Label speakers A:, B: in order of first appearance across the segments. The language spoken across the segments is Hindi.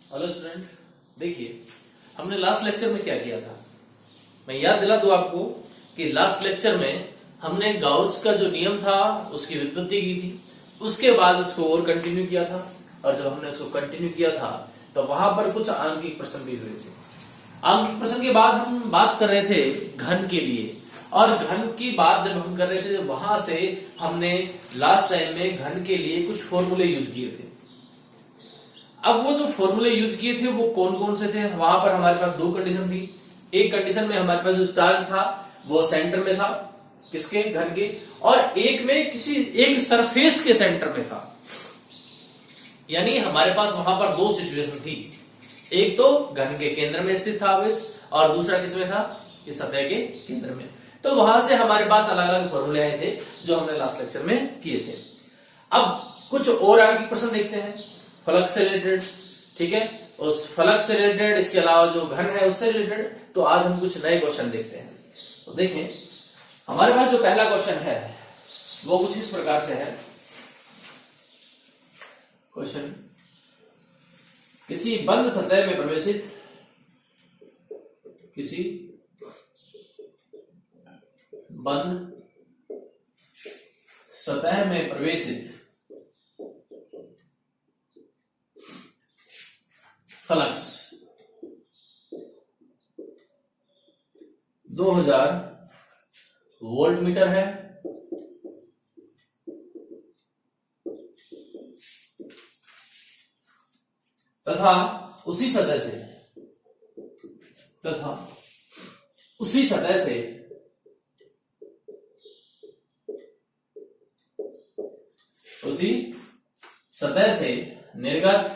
A: हेलो स्टूडेंट, देखिए हमने लास्ट लेक्चर में क्या किया था। मैं याद दिला दूं आपको कि लास्ट लेक्चर में हमने गाउस का जो नियम था उसकी व्युत्पत्ति की थी, उसके बाद उसको और कंटिन्यू किया था। और जब हमने उसको कंटिन्यू किया था तो वहां पर कुछ आंकिक प्रश्न भी हुए थे। आंकिक प्रश्न के बाद हम बात कर रहे थे घन के लिए, और घन की बात जब हम कर रहे थे वहां से हमने लास्ट टाइम में घन के लिए कुछ फॉर्मूले यूज किए थे। अब वो जो फॉर्मूले यूज किए थे वो कौन कौन से थे, वहां पर हमारे पास दो कंडीशन थी। एक कंडीशन में हमारे पास जो चार्ज था वो सेंटर में था, किसके, घन के, और एक में किसी एक सरफेस के सेंटर में था। यानी हमारे पास वहां पर दो सिचुएशन थी, एक तो घन के केंद्र में स्थित था आवेश, और दूसरा किसमें था, कि सतह के केंद्र में। तो वहां से हमारे पास अलग अलग फॉर्मूले आए थे जो हमने लास्ट लेक्चर में किए थे। अब कुछ और आगे प्रश्न देखते हैं फलक से रिलेटेड, ठीक है। उस फलक से रिलेटेड, इसके अलावा जो घन है उससे रिलेटेड, तो आज हम कुछ नए क्वेश्चन देखते हैं। तो देखें हमारे पास जो पहला क्वेश्चन है वो कुछ इस प्रकार से है। क्वेश्चन, किसी बंद सतह में प्रवेशित, किसी बंद सतह में प्रवेशित फ्लक्स 2000 वोल्ट मीटर है, तथा उसी सतह से निर्गत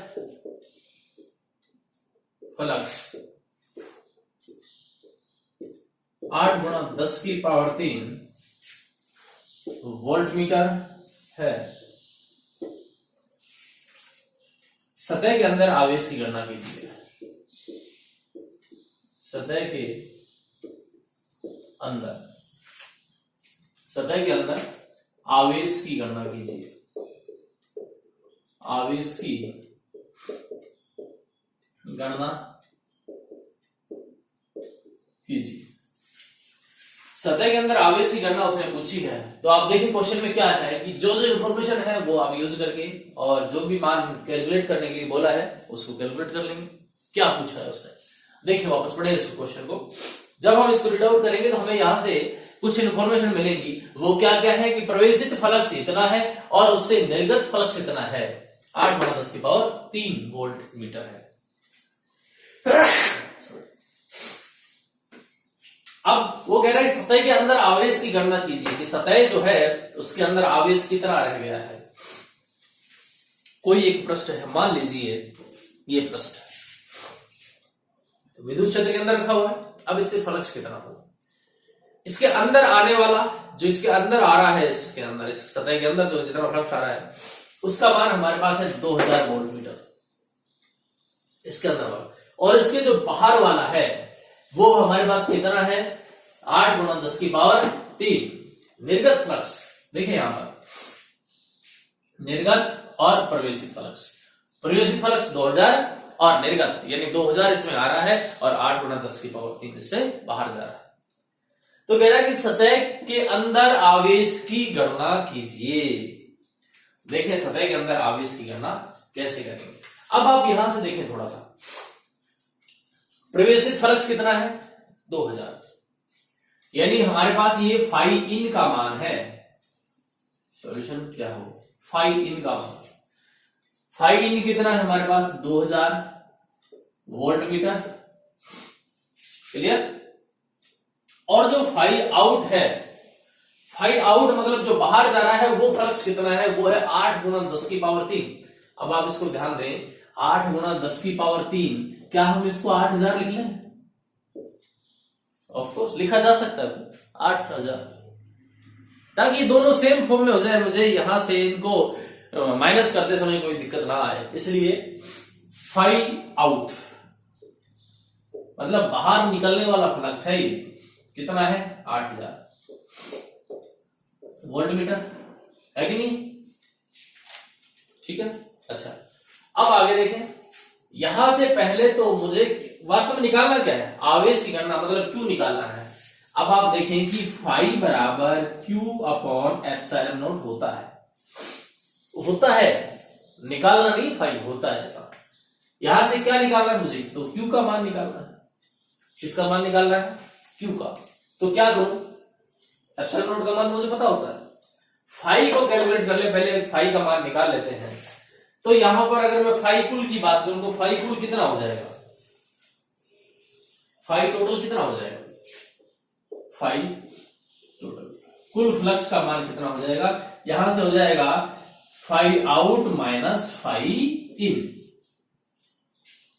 A: फ्लक्स 8 गुणा 10 की पावर 3 वोल्ट मीटर है। सतह के अंदर आवेश की गणना कीजिए। सतह के अंदर आवेश की गणना कीजिए। आवेश की गणना कीजिए। सतह के अंदर आवेश की गणना उसने पूछी है, तो आप देखिए क्वेश्चन में क्या है कि जो जो इंफॉर्मेशन है वो आप यूज करके, और जो भी मान कैलकुलेट करने के लिए बोला है उसको कैलकुलेट कर लेंगे। क्या पूछा है उसने, देखिए वापस पढ़े इस क्वेश्चन को। जब हम इसको रीड आउट करेंगे तो हमें यहां से कुछ इंफॉर्मेशन मिलेगी। वो क्या क्या है कि प्रवेशित फ्लक्स इतना है और उससे निर्गत फ्लक्स इतना है, 8 गुणा 10 की पावर 3 वोल्ट मीटर है। अब वो कह रहा है कि सतह के अंदर आवेश की गणना कीजिए, कि सतह जो है उसके अंदर आवेश कितना रह गया है। कोई एक पृष्ठ है, मान लीजिए ये पृष्ठ है, विद्युत क्षेत्र के अंदर रखा हुआ है। अब इससे फ्लक्स कितना होगा, इसके अंदर आने वाला, जो इसके अंदर आ रहा है, इसके अंदर इस सतह के अंदर जो जितना फ्लक्स आ रहा है उसका मान हमारे पास है 2000 वोल्ट मीटर, इसके अंदर वाला। और इसके जो बाहर वाला है वो हमारे पास कितना है, 8 गुणा 10 की पावर 3 निर्गत फ्लक्स। देखिए यहां पर निर्गत और प्रवेशित फ्लक्स 2000 और निर्गत यानी 2000 इसमें आ रहा है और 8 गुणा 10 की पावर 3 इससे बाहर जा रहा है। तो कह रहा है कि सतह के अंदर आवेश की गणना कीजिए। देखिए सतह के अंदर आवेश की गणना कैसे करेंगे। अब आप यहां से देखें थोड़ा सा, प्रवेशित फ्लक्स कितना है, 2000, यानी हमारे पास ये फाई इन का मान है। सॉल्यूशन क्या हो, फाई इन का मान, फाई इन कितना है हमारे पास, 2000 वोल्ट मीटर, क्लियर। और जो फाई आउट है, फाई आउट मतलब जो बाहर जा रहा है वो फ्लक्स कितना है, वो है 8 गुणा 10 की पावर 3। अब आप इसको ध्यान दें, 8 गुणा 10 की पावर 3, क्या हम इसको 8000 लिख लें? ऑफ कोर्स लिखा जा सकता है 8000, ताकि दोनों सेम फॉर्म में हो जाए, मुझे यहां से इनको माइनस करते समय कोई दिक्कत ना आए। इसलिए फाई आउट मतलब बाहर निकलने वाला फ्लक्स है, कितना है, 8000 वोल्ट मीटर, है कि नहीं, ठीक है। अच्छा अब आगे देखें, यहां से पहले तो मुझे वास्तव में निकालना क्या है, आवेश की गणना, मतलब क्यू निकालना है। अब आप देखें कि फाई बराबर क्यू अपॉन एप्सिलॉन नॉट होता है, निकालना नहीं, फाई होता है ऐसा। यहां से क्या निकालना है मुझे, तो क्यू का मान निकालना है। किसका मान निकालना है, क्यू का। तो क्या करूं, एप्सिलॉन नॉट का मान मुझे पता होता है, फाई को कैलकुलेट कर ले, पहले फाई का मान निकाल लेते हैं। तो यहां पर अगर मैं फाई कुल की बात करूं तो फाई कुल कितना हो जाएगा, फाई टोटल कितना हो जाएगा, फाई टोटल कुल फ्लक्स का मान कितना हो जाएगा, यहां से हो जाएगा फाई आउट माइनस फाई इन।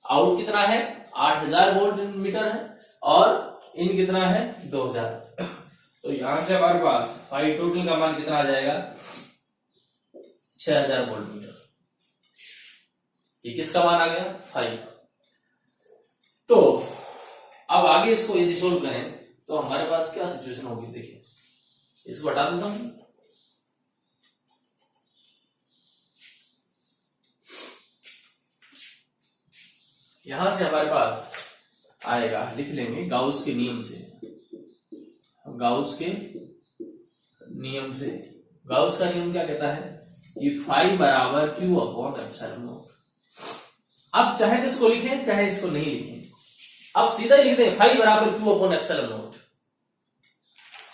A: आउट कितना है 8000 वोल्ट मीटर है और इन कितना है 2000। तो यहां से हमारे पास फाई टोटल का मान कितना आ जाएगा 6000 वोल्ट मीटर। ये किसका मान आ गया, फाई। तो अब आगे इसको यदि सोल्व करें तो हमारे पास क्या सिचुएशन होगी, देखिए इसको हटा देता हूं। यहां से हमारे पास आएगा, लिख लेंगे गाउस के नियम से, गाउस के नियम से। गाउस का नियम क्या कहता है कि फाई बराबर क्यू अपॉन एप्सिलॉन नॉट। अब चाहे तो इसको लिखें चाहे इसको नहीं लिखें, अब सीधा लिख दें फाई बराबर क्यू अपॉन एप्सिलॉन नॉट।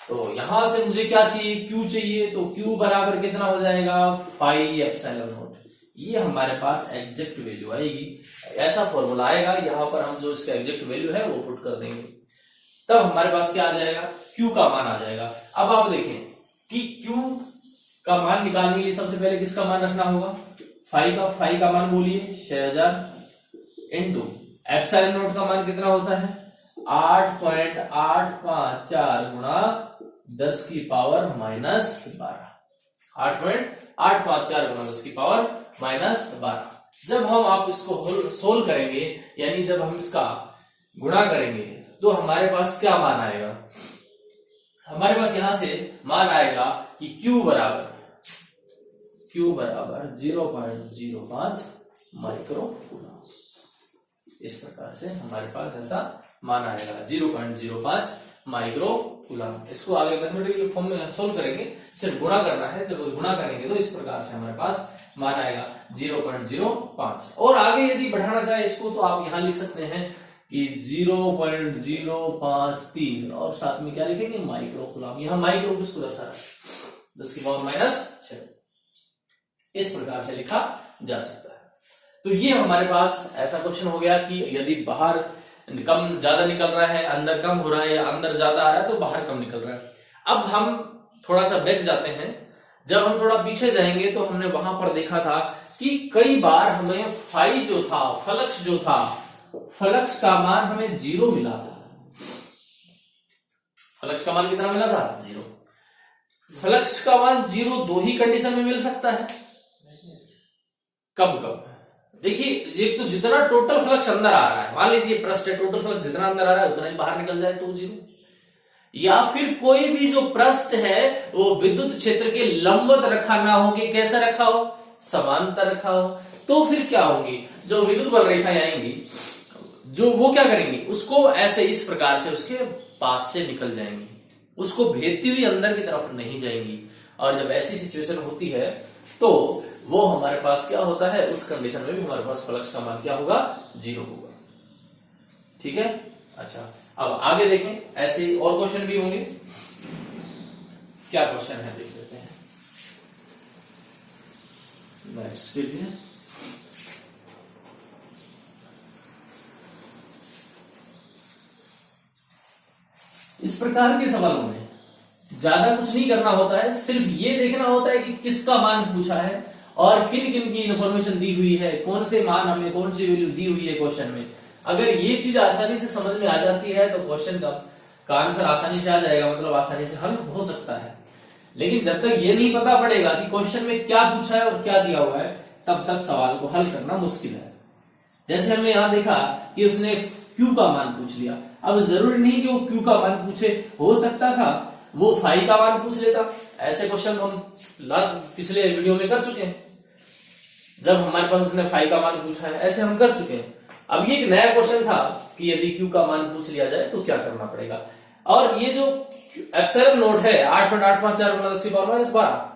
A: तो यहां से मुझे क्या चाहिए, क्यू चाहिए, तो क्यू बराबर कितना हो जाएगा फाई एप्सिलॉन नॉट। ये हमारे पास एग्जैक्ट वैल्यू आएगी, ऐसा फॉर्मूला आएगा, यहां पर हम जो इसका एग्जैक्ट वैल्यू है वो पुट कर देंगे, तब हमारे पास क्या आ जाएगा, क्यू का मान आ जाएगा। अब आप देखें कि क्यू का मान निकालने के लिए सबसे पहले किसका मान रखना होगा, फाई का मान बोलिए 6000 इंटू एप्सिलॉन नॉट का मान कितना होता है 8.854 गुणा 10 की पावर माइनस 12, 8.854 गुणा 10 की पावर माइनस 12। जब हम आप इसको सोल्व करेंगे, यानी जब हम इसका गुणा करेंगे, तो हमारे पास क्या मान आएगा, हमारे पास यहां से मान आएगा कि Q बराबर 0.05 माइक्रो कूलम। इस प्रकार से हमारे पास ऐसा मान आएगा 0.05 माइक्रो कूलम। इसको आगे मैथमेटिकल फॉर्म में सोल्व करेंगे, सिर्फ गुणा करना है, जब उस गुणा करेंगे तो इस प्रकार से हमारे पास मान आएगा 0.05। और आगे यदि बढ़ाना चाहे इसको तो आप यहां लिख सकते हैं कि 0.053 और साथ में क्या लिखेंगे माइक्रो कूलम। यहां माइक्रो किसको दर्शा रहा है 10 की पावर माइनस 6। इस प्रकार से लिखा जा सकता है। तो ये हमारे पास ऐसा क्वेश्चन हो गया कि यदि बाहर कम ज्यादा निकल रहा है, अंदर कम हो रहा है, या अंदर ज्यादा आ रहा है तो बाहर कम निकल रहा है। अब हम थोड़ा सा बैक जाते हैं, जब हम थोड़ा पीछे जाएंगे तो हमने वहां पर देखा था कि कई बार हमें फाई जो था, फ्लक्स जो था, फ्लक्स का मान हमें 0 मिला था। फ्लक्स का मान कितना मिला था 0। फ्लक्स का मान 0 दो ही कंडीशन में मिल सकता है। कब कब देखिए, ये तो जितना टोटल फ्लक्स अंदर आ रहा है, मान लीजिए पृष्ठ है, टोटल फ्लक्स जितना अंदर आ रहा है उतना ही बाहर निकल जाए तो 0, या फिर कोई भी जो पृष्ठ है वो विद्युत क्षेत्र के लंबवत रखा ना हो, कि कैसा रखा हो समांतर रखा हो, तो फिर क्या होगी, जो विद्युत बल रेखाएं आएंगी जो वो क्या करेंगी, उसको ऐसे इस प्रकार से उसके पास से निकल जाएंगी, उसको भेदती हुई अंदर की तरफ नहीं जाएंगी। और जब ऐसी सिचुएशन होती है तो वो हमारे पास क्या होता है, उस कंडीशन में भी हमारे पास फ्लक्स का मान क्या होगा 0 होगा। ठीक है, अच्छा अब आगे देखें, ऐसे और क्वेश्चन भी होंगे। क्या क्वेश्चन है देख लेते हैं। नेक्स्ट के लिए इस प्रकार के सवालों में ज्यादा कुछ नहीं करना होता है, सिर्फ ये देखना होता है कि किसका मान पूछा है और किन किन की इंफॉर्मेशन दी हुई है, कौन से मान हमें कौन सी वैल्यू दी हुई है क्वेश्चन में। अगर ये चीज आसानी से समझ में आ जाती है तो क्वेश्चन का आंसर आसानी से आ जाएगा, मतलब आसानी से हल हो सकता है। लेकिन जब तक ये नहीं पता पड़ेगा कि क्वेश्चन में क्या पूछा है और क्या दिया हुआ है, तब तक सवाल को हल करना मुश्किल है। जैसे हमने यहां देखा कि उसने क्यू का मान पूछ लिया, अब जरूरी नहीं कि वो क्यू का मान पूछे, हो सकता था वो फाई का मान पूछ लेता। ऐसे क्वेश्चन हम पिछले वीडियो में कर चुके हैं। जब हमारे पास उसने फाई का मान पूछा है, ऐसे हम कर चुके हैं। अब ये एक नया क्वेश्चन था कि यदि क्यू का मान पूछ लिया जाए तो क्या करना पड़ेगा। और ये जो एप्सिलॉन नोट है 8.854 गुना 10 की पावर माइनस 12,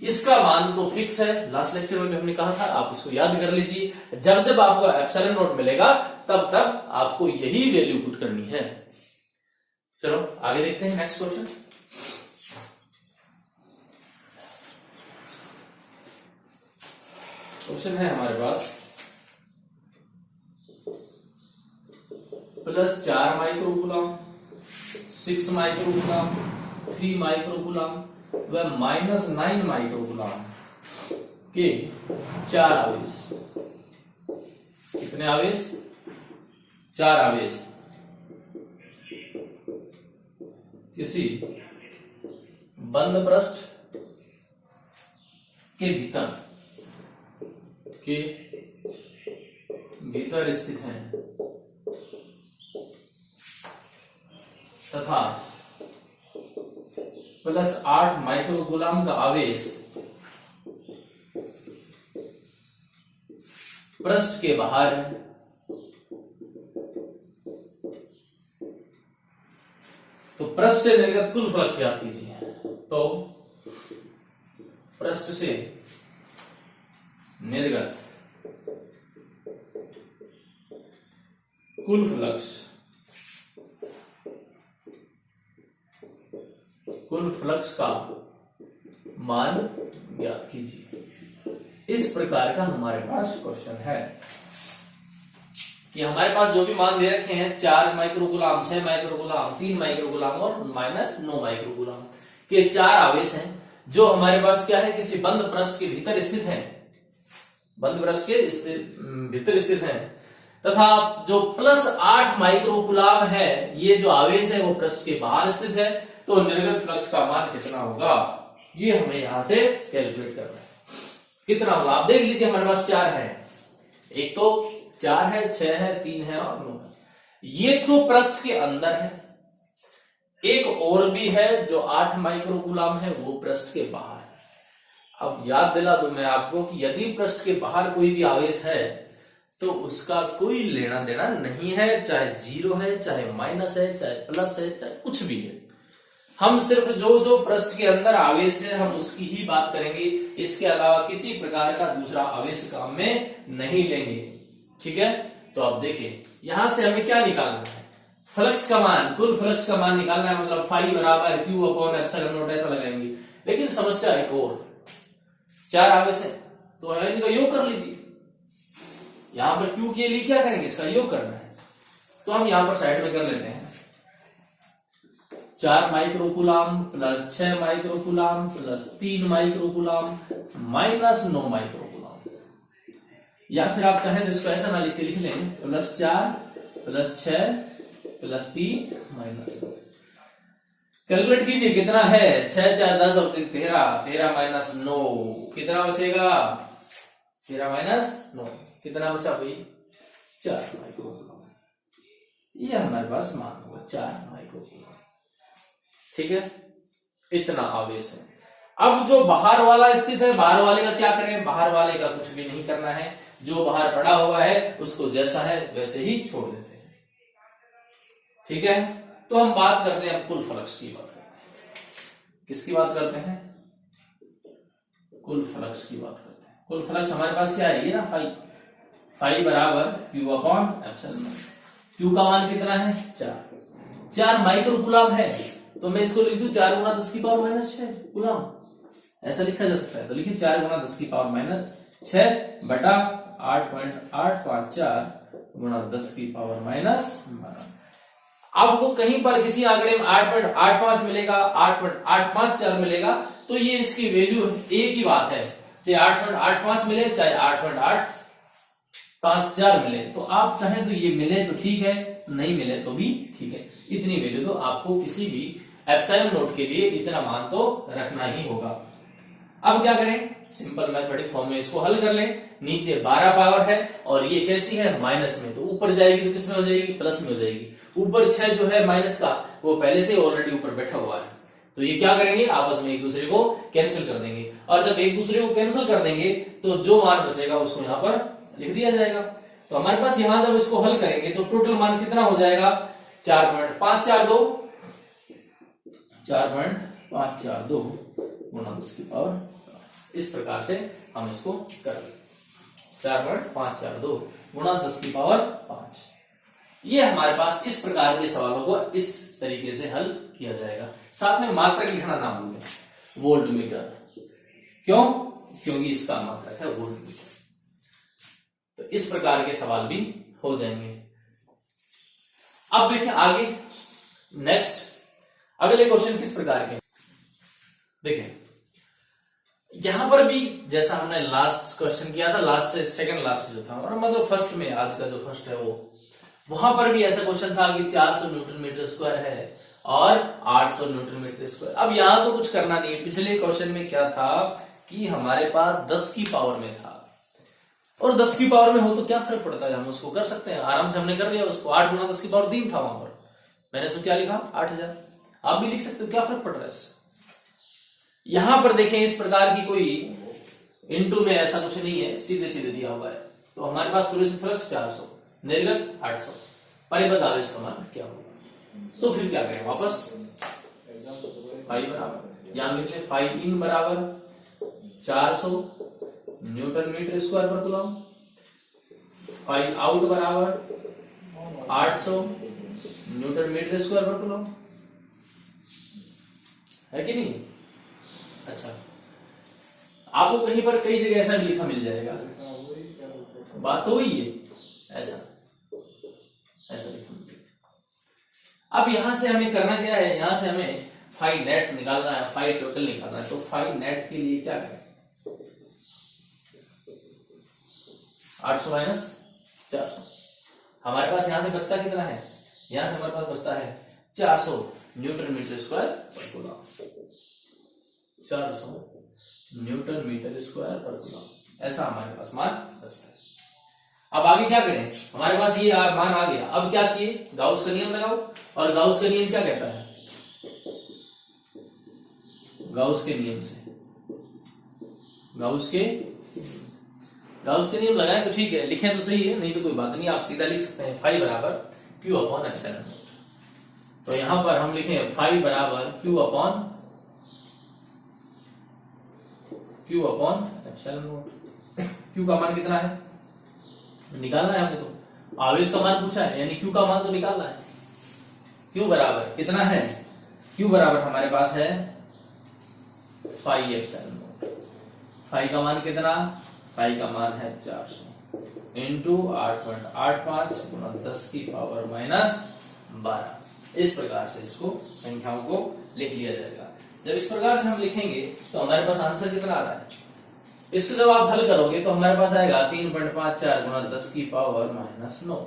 A: इसका मान तो फिक्स है, लास्ट लेक्चर में भी हमने कहा था, आप इसको याद कर लीजिए। जब जब आपको एप्सिलॉन नोट मिलेगा तब तब आपको यही वैल्यू पुट करनी है। चलो आगे देखते हैं नेक्स्ट क्वेश्चन। क्वेश्चन है हमारे पास +4 माइक्रोकूलम, 6 माइक्रोकूलम, 3 माइक्रोकूलम व -9 माइक्रोकूलम के 4 आवेश। कितने आवेश? 4 आवेश किसी बंद पृष्ठ के भीतर स्थित हैं तथा +8 माइक्रोकूलम का आवेश पृष्ठ के बाहर है। तो पृष्ठ से निर्गत कुल फ्लक्स याद कीजिए। तो पृष्ठ से निर्गत कुल फ्लक्स का मान ज्ञात कीजिए। इस प्रकार का हमारे पास क्वेश्चन है कि हमारे पास जो भी मान दे रखे हैं 4 माइक्रोकूलम, 6 माइक्रोकूलम, 3 माइक्रोकूलम और -9 माइक्रोकूलम के 4 आवेश हैं, जो हमारे पास क्या है, किसी बंद पृष्ठ के भीतर स्थित हैं, बंद पृष्ठ के भीतर स्थित हैं, तथा जो +8 माइक्रोकूलम है, ये जो आवेश है वो पृष्ठ के बाहर स्थित है। तो निर्गत फ्लक्स का मान कितना होगा, ये हमें यहां से कैलकुलेट करना है। कितना होगा आप देख लीजिए, हमारे पास 4 है, एक तो 4 है, 6 है, 3 है और 9 है। ये तो पृष्ठ के अंदर है, एक और भी है जो 8 माइक्रोकूलम है, वो पृष्ठ के बाहर है। अब याद दिला दूं मैं आपको कि यदि पृष्ठ के बाहर कोई भी आवेश है तो उसका कोई लेना देना नहीं है, चाहे 0 है, चाहे माइनस है, चाहे प्लस है, चाहे कुछ भी है। हम सिर्फ जो पृष्ठ के अंदर आवेश है हम उसकी ही बात करेंगे, इसके अलावा किसी प्रकार का दूसरा आवेश काम में नहीं लेंगे। ठीक है, तो अब देखिए यहां से हमें क्या निकालना है, फ्लक्स का मान, कुल फ्लक्स का मान निकालना है, मतलब फाई बराबर Q अपॉन एप्सिलॉन नॉट ऐसा लगाएंगे। लेकिन समस्या एक और, 4 आवेश है तो इनका योग कर लीजिए। यहां पर Q के लिए क्या करेंगे, इसका योग करना है, तो हम यहां पर साइड में कर लेते हैं। 4 माइक्रोकूलम + 6 माइक्रोकूलम + 3 माइक्रोकूलम -9 माइक्रोकूलम, या फिर आप चाहें तो इसको ऐसा ना लिख के लिख लें, +4 + 6 + 3 -9। कैलकुलेट कीजिए कितना है, 6 4 10 और 3 13, 13 - 9 कितना बचेगा, 13 - 9 कितना बचा भाई, 4 माइक्रोकूलम। ये हमारे पास मान होगा 4 माइक्रोकूलम। ठीक है, इतना आवेश है। अब जो बाहर वाला स्थित है, बाहर वाले का क्या करें, बाहर वाले का कुछ भी नहीं करना है, जो बाहर पड़ा हुआ है उसको जैसा है वैसे ही छोड़ देते हैं। ठीक है, तो हम बात करते हैं, कुल फ्लक्स की बात करते हैं। किसकी बात करते हैं, कुल फ्लक्स की बात करते हैं। कुल फ्लक्स हमारे पास क्या है, ये ना फाई बराबर Q अपॉन एप्सिलॉन। Q का मान कितना है, 4 माइक्रोकूलम है, तो मैं इसको लिख दूं 4 गुना 10 की पावर -6 कूलम, ऐसा लिखा जा सकता है। तो लिखिए 4 गुना 10 की पावर -6 बटा 8.854 गुना 10 की पावर -12। आपको कहीं पर किसी आंकड़े में 8.85 मिलेगा, 8.854 मिलेगा, तो ये इसकी वैल्यू एक ही बात है, चाहे 8.85 मिले चाहे 8.854 मिले। तो आप चाहें तो ये मिले तो ठीक है, नहीं मिले तो भी ठीक है। इतनी वैल्यू तो आपको किसी भी एप्सिलॉन नोट के लिए इतना मान तो रखना ही होगा। अब क्या करें, सिंपल मैथमेटिक फॉर्म में इसको हल कर लें। नीचे 12 पावर है और ये कैसी है, माइनस में, तो ऊपर जाएगी तो किस में हो जाएगी, प्लस में हो जाएगी। ऊपर 6 जो है माइनस का, वो पहले से ऑलरेडी ऊपर बैठा हुआ है, तो ये क्या करेंगे, आपस में एक दूसरे को कैंसिल कर देंगे, और जब एक दूसरे को कैंसिल कर देंगे तो जो मान बचेगा उसको यहाँ पर लिख दिया जाएगा। तो हमारे पास यहां जब इसको हल करेंगे तो टोटल मान कितना हो जाएगा, 4.542 4.542 गुणा 10 की पावर। इस प्रकार से हम इसको कर लेंगे, 4.542 गुणा 10 की पावर 5। ये हमारे पास इस प्रकार के सवालों को इस तरीके से हल किया जाएगा। साथ में मात्रक लिखना ना भूलें, वोल्ट मीटर, क्यों, क्योंकि इसका मात्रक है वोल्ट मीटर। तो इस प्रकार के सवाल भी हो जाएंगे। अब देखें आगे, नेक्स्ट अगले क्वेश्चन किस प्रकार के, देखें यहां पर भी जैसा हमने लास्ट क्वेश्चन किया था, लास्ट से सेकंड लास्ट जो था, और मतलब फर्स्ट में, आज का जो फर्स्ट है वो, वहां पर भी ऐसा क्वेश्चन था कि 400 न्यूटन मीटर स्क्वायर है और 800 न्यूटन मीटर स्क्वायर। अब यहां तो कुछ करना नहीं है, पिछले क्वेश्चन में क्या था कि हमारे पास 10 की पावर में था, और 10 की पावर में हो तो क्या फर्क पड़ता है, हम उसको कर सकते हैं आराम से, हमने कर लिया उसको। 8 गुना 10 की पावर 3 था वहां पर, मैंने उसको क्या लिखा 8000, आप भी लिख सकते हो, क्या फर्क पड़ रहा है उससे। यहां पर देखें इस प्रकार की कोई इनटू में ऐसा कुछ नहीं है, सीधे सीधे दिया हुआ है। तो हमारे पास पूरे से फ्लक्स 400, निर्गत 800, परिबद्ध आवेश का मान क्या होगा। तो फिर क्या करें, वापस फाई बराबर, यहां लिख ले फाई इन बराबर 400 न्यूटन मीटर स्क्वायर पर कूलम, फाई आउट बराबर 800 न्यूटन मीटर स्क्वायर पर कूलम, है कि नहीं। अच्छा, आपको कहीं पर कई जगह ऐसा लिखा मिल जाएगा, बात तो वही है, ऐसा लिखा मिल जाएगा। अब यहां से हमें करना क्या है, यहां से हमें फाई नेट निकालना है, फाई टोटल निकालना है। तो फाई नेट के लिए क्या करें, 800 माइनस 400, हमारे पास यहां से बचता कितना है, यहां से हमारे पास बचता है 400 न्यूटन मीटर स्क्वायर पर कूलम, 400 न्यूटन मीटर स्क्वायर पर कूलम, ऐसा हमारे पास मान बचता है। अब आगे क्या करें, हमारे पास ये मान आ गया, अब क्या चाहिए, गाउस का नियम लगाओ। और गाउस का नियम क्या कहता है, गाउस के नियम से, गाउस के नियम लगाएं तो ठीक है, लिखें तो सही है, नहीं तो कोई बात नहीं, आप सीधा लिख सकते हैं फाई बराबर क्यू अपॉन एप्सिलॉन नॉट। तो यहां पर हम लिखें फाई बराबर Q upon epsilon not. Q का मान कितना है, निकालना है हमें, तो आवेश का मान पूछा है, यानी क्यू का मान तो निकालना है। क्यू बराबर कितना है, क्यू बराबर हमारे पास है फाई एप्सिलॉन नॉट। फाई का मान कितना, फाई का मान है 400 इंटू 8.85 गुणा 10 की पावर माइनस 12। इस प्रकार से इसको संख्याओं को लिख लिया जाएगा। जब इस प्रकार से हम लिखेंगे तो हमारे पास आंसर कितना आ रहा है, इसको जब आप हल करोगे तो हमारे पास आएगा 3.54 गुणा 10 की पावर माइनस 9,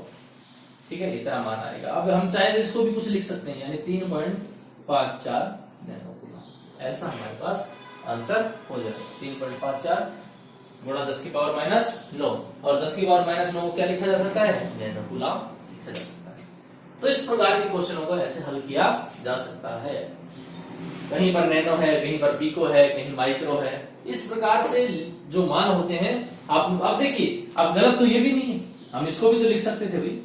A: ठीक है, इतना मान आएगा। अब हम चाहे तो इसको भी कुछ लिख सकते हैं, यानी 3.54 नैनो कूलम, ऐसा हमारे पास आंसर हो जाएगा। 3.54 गुणा 10 की पावर माइनस 9, और 10 की पावर माइनस 9 को क्या लिखा जा सकता है, नैनो कूलम लिखा जा सकता है। तो इस प्रकार के क्वेश्चनों को ऐसे हल किया जा सकता है, कहीं पर नैनो है, कहीं पर पिको है, कहीं माइक्रो है। इस प्रकार से जो मान होते हैं, आप अब देखिए, अब गलत तो ये भी नहीं है, हम इसको भी तो लिख सकते थे भाई,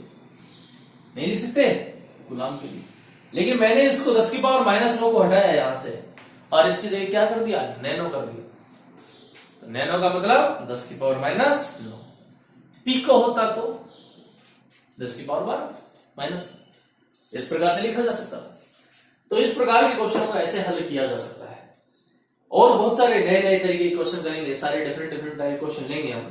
A: नहीं लिख सकते कूलम के लिए, लेकिन मैंने इसको 10 की पावर माइनस 9 को हटाया यहां से, और इसकी जगह क्या कर दिया, नैनो कर दिया। तो नैनो का मतलब 10 की पावर माइनस 9, पिको होता तो 10 की पावर माइनस, इस प्रकार से लिखा जा सकता था। तो इस प्रकार के क्वेश्चनों को ऐसे हल किया जा सकता है, और बहुत सारे नए नए तरीके के क्वेश्चन करेंगे, सारे डिफरेंट टाइप क्वेश्चन लेंगे हम,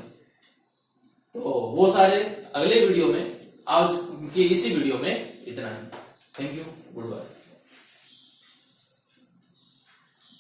A: तो वो सारे अगले वीडियो में, आज के इसी वीडियो में इतना ही। Thank you, good bye.